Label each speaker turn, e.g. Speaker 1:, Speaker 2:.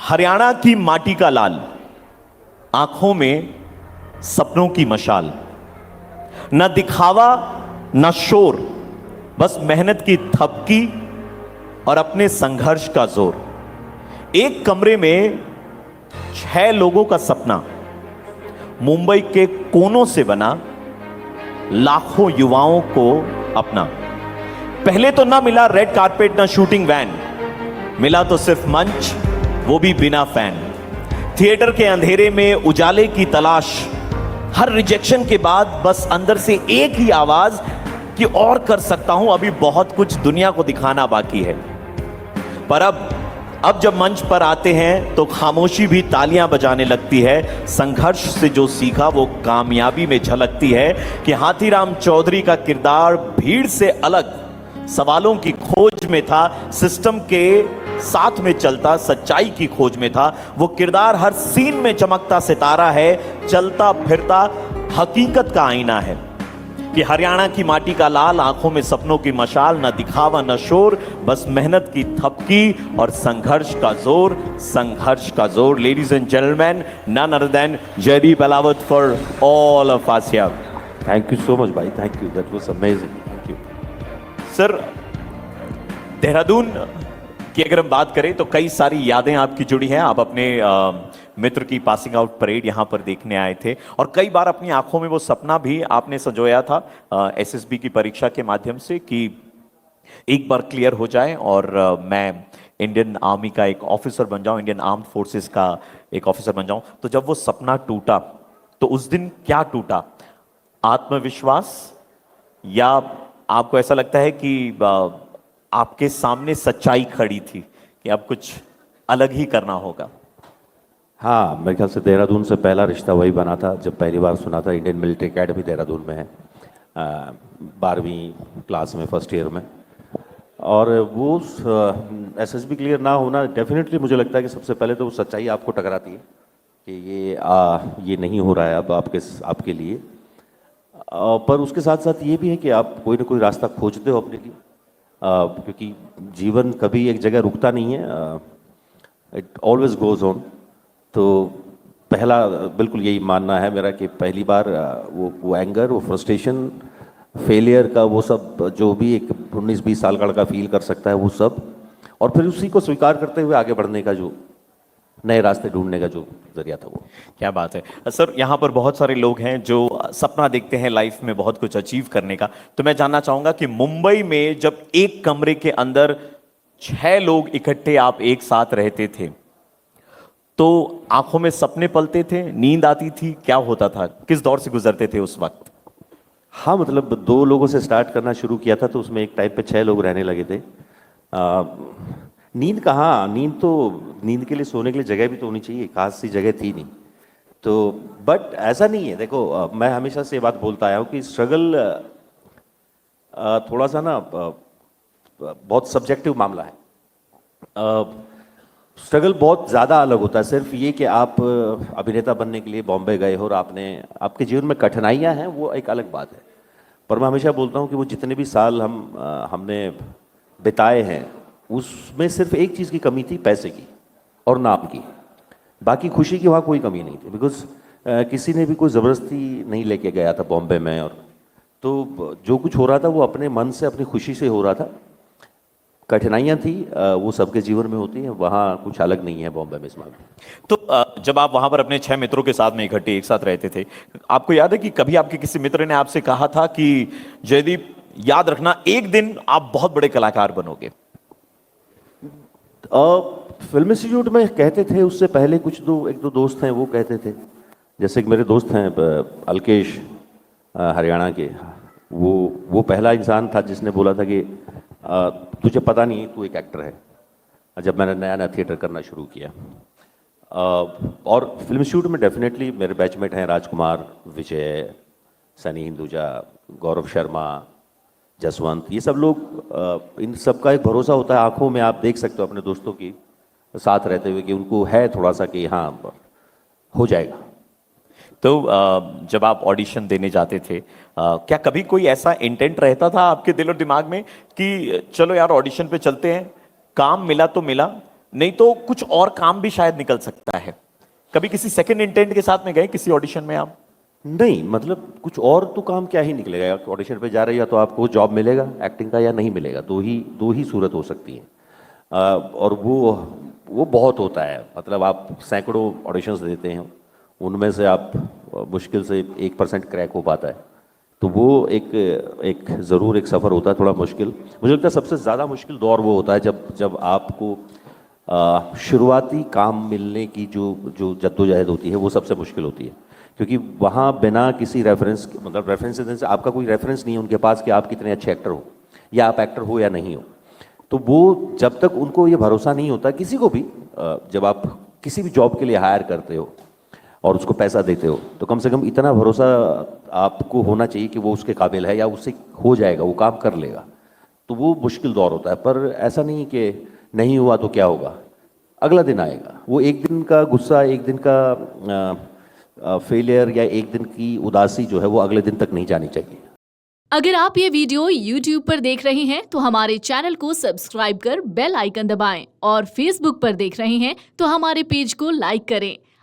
Speaker 1: हरियाणा की माटी का लाल, आंखों में सपनों की मशाल, न दिखावा न शोर, बस मेहनत की थपकी और अपने संघर्ष का जोर। एक कमरे में 6 लोगों का सपना मुंबई के कोनों से बना, लाखों युवाओं को अपना। पहले तो ना मिला रेड कारपेट ना शूटिंग वैन, मिला तो सिर्फ मंच, वो भी बिना फैन। थिएटर के अंधेरे में उजाले की तलाश, हर रिजेक्शन के बाद बस अंदर से एक ही आवाज कि और कर सकता हूं, अभी बहुत कुछ दुनिया को दिखाना बाकी है। पर अब जब मंच पर आते हैं तो खामोशी भी तालियां बजाने लगती है। संघर्ष से जो सीखा वो कामयाबी में झलकती है कि हाथीराम चौधरी का किरदार भीड़ से अलग सवालों की खोज में था, सिस्टम के साथ में चलता सच्चाई की खोज में था। वो किरदार हर सीन में चमकता सितारा है, चलता फिरता हकीकत का आईना है कि हरियाणा की माटी का लाल, आंखों में सपनों की मशाल, न दिखावा न शोर, बस मेहनत की थपकी और संघर्ष का जोर, संघर्ष का जोर। Ladies and gentleman, none other than Jaideep Ahlawat for all of us here.
Speaker 2: Thank you so much भाई, thank you, that was amazing, thank you
Speaker 1: sir. Dehradun की अगर हम बात करें तो कई सारी यादें आपकी जुड़ी हैं। आप अपने मित्र की पासिंग आउट परेड यहाँ पर देखने आए थे और कई बार अपनी आंखों में वो सपना भी आपने संजोया था एसएसबी की परीक्षा के माध्यम से कि एक बार क्लियर हो जाए और मैं इंडियन आर्मी का एक ऑफिसर बन जाऊं, इंडियन आर्म्ड फोर्सेस का एक ऑफिसर बन जाऊं। तो जब वो सपना टूटा तो उस दिन क्या टूटा? आत्मविश्वास, या आपको ऐसा लगता है कि आपके सामने सच्चाई खड़ी थी कि अब कुछ अलग ही करना होगा?
Speaker 2: हाँ, मेरे ख्याल से देहरादून से पहला रिश्ता वही बना था जब पहली बार सुना था। इंडियन मिलिट्री एकेडमी देहरादून में है, 12वीं क्लास में, फर्स्ट ईयर में। और वो एसएसबी क्लियर ना होना, डेफिनेटली मुझे लगता है कि सबसे पहले तो वो सच्चाई आपको टकराती है कि ये नहीं हो रहा है अब आपके लिए। पर उसके साथ साथ ये भी है कि आप कोई ना कोई रास्ता खोजते हो अपने लिए, क्योंकि जीवन कभी एक जगह रुकता नहीं है, इट ऑलवेज गोज ऑन। तो पहला बिल्कुल यही मानना है मेरा कि पहली बार वो एंगर, वो फ्रस्ट्रेशन, फेलियर का वो सब जो भी एक 19-20 साल का लड़का फील कर सकता है वो सब, और फिर उसी को स्वीकार करते हुए आगे बढ़ने का, जो नए रास्ते ढूंढने का जो जरिया था वो।
Speaker 1: क्या बात है सर। यहाँ पर बहुत सारे लोग हैं जो सपना देखते हैं लाइफ में बहुत कुछ अचीव करने का। तो मैं जानना चाहूंगा कि मुंबई में जब एक कमरे के अंदर 6 लोग इकट्ठे आप एक साथ रहते थे तो आंखों में सपने पलते थे, नींद आती थी, क्या होता था, किस दौर से गुजरते थे उस वक्त?
Speaker 2: हाँ, मतलब 2 लोगों से स्टार्ट करना शुरू किया था तो उसमें एक टाइम पे 6 लोग रहने लगे थे। नींद कहाँ, नींद के लिए, सोने के लिए जगह भी तो होनी चाहिए, खास सी जगह थी नहीं। तो बट ऐसा नहीं है, देखो मैं हमेशा से ये बात बोलता आया हूँ कि स्ट्रगल थोड़ा सा ना बहुत सब्जेक्टिव मामला है। स्ट्रगल बहुत ज़्यादा अलग होता है। सिर्फ ये कि आप अभिनेता बनने के लिए बॉम्बे गए हो और आपके जीवन में कठिनाइयाँ हैं, वो एक अलग बात है। पर मैं हमेशा बोलता हूँ कि वो जितने भी साल हमने बिताए हैं उसमें सिर्फ एक चीज़ की कमी थी, पैसे की और नाम की। बाकी खुशी की वहाँ कोई कमी नहीं थी, बिकॉज किसी ने भी कोई ज़बरदस्ती नहीं लेके गया था बॉम्बे में। और तो जो कुछ हो रहा था वो अपने मन से, अपनी खुशी से हो रहा था। कठिनाइयाँ थी, वो सबके जीवन में होती हैं, वहाँ कुछ अलग नहीं है बॉम्बे में इस मामले।
Speaker 1: तो जब आप वहां पर अपने 6 मित्रों के साथ में इकट्ठे एक साथ रहते थे, आपको याद है कि कभी आपके किसी मित्र ने आपसे कहा था कि जयदीप याद रखना एक दिन आप बहुत बड़े कलाकार बनोगे?
Speaker 2: फिल्म इंस्टीट्यूट में कहते थे, उससे पहले एक दो दोस्त हैं वो कहते थे। जैसे कि मेरे दोस्त हैं अलकेश, हरियाणा के, वो पहला इंसान था जिसने बोला था कि तुझे पता नहीं तू एक एक्टर है, जब मैंने नया नया थिएटर करना शुरू किया। और फिल्म इंस्टीट्यूट में डेफिनेटली मेरे बैचमेट हैं राजकुमार, विजय, सनी हिंदुजा, गौरव शर्मा, जसवंत, ये सब लोग, इन सब का एक भरोसा होता है, आंखों में आप देख सकते हो अपने दोस्तों की साथ रहते हुए कि उनको है थोड़ा सा कि हाँ हो जाएगा।
Speaker 1: तो जब आप ऑडिशन देने जाते थे, क्या कभी कोई ऐसा इंटेंट रहता था आपके दिल और दिमाग में कि चलो यार ऑडिशन पे चलते हैं, काम मिला तो मिला, नहीं तो कुछ और काम भी शायद निकल सकता है। कभी किसी सेकंड इंटेंट के साथ में गए किसी ऑडिशन में आप?
Speaker 2: नहीं, मतलब कुछ और तो काम क्या ही निकलेगा। ऑडिशन पे जा रहे हैं, या तो आपको जॉब मिलेगा एक्टिंग का या नहीं मिलेगा, दो ही सूरत हो सकती है। और वो बहुत होता है। मतलब आप सैकड़ों ऑडिशंस देते हैं, उनमें से आप मुश्किल से 1% क्रैक हो पाता है। तो वो एक ज़रूर एक सफ़र होता है थोड़ा मुश्किल। मुझे लगता है सबसे ज़्यादा मुश्किल दौर वो होता है जब आपको शुरुआती काम मिलने की जो जद्दोजहद होती है, वो सबसे मुश्किल होती है। क्योंकि वहाँ बिना किसी रेफरेंस, मतलब रेफरेंस से आपका कोई रेफरेंस नहीं है उनके पास कि आप कितने अच्छे एक्टर हो, या आप एक्टर हो या नहीं हो। तो वो जब तक उनको ये भरोसा नहीं होता किसी को भी, जब आप किसी भी जॉब के लिए हायर करते हो और उसको पैसा देते हो, तो कम से कम इतना भरोसा आपको होना चाहिए कि वो उसके काबिल है या उससे हो जाएगा, वो काम कर लेगा। तो वो मुश्किल दौर होता है। पर ऐसा नहीं कि नहीं हुआ तो क्या होगा, अगला दिन आएगा। वो एक दिन का गुस्सा, एक दिन का फेलियर या एक दिन की उदासी जो है वो अगले दिन तक नहीं जानी चाहिए।
Speaker 3: अगर आप ये वीडियो YouTube पर देख रहे हैं तो हमारे चैनल को सब्सक्राइब कर बेल आइकन दबाएं, और Facebook पर देख रहे हैं तो हमारे पेज को लाइक करें।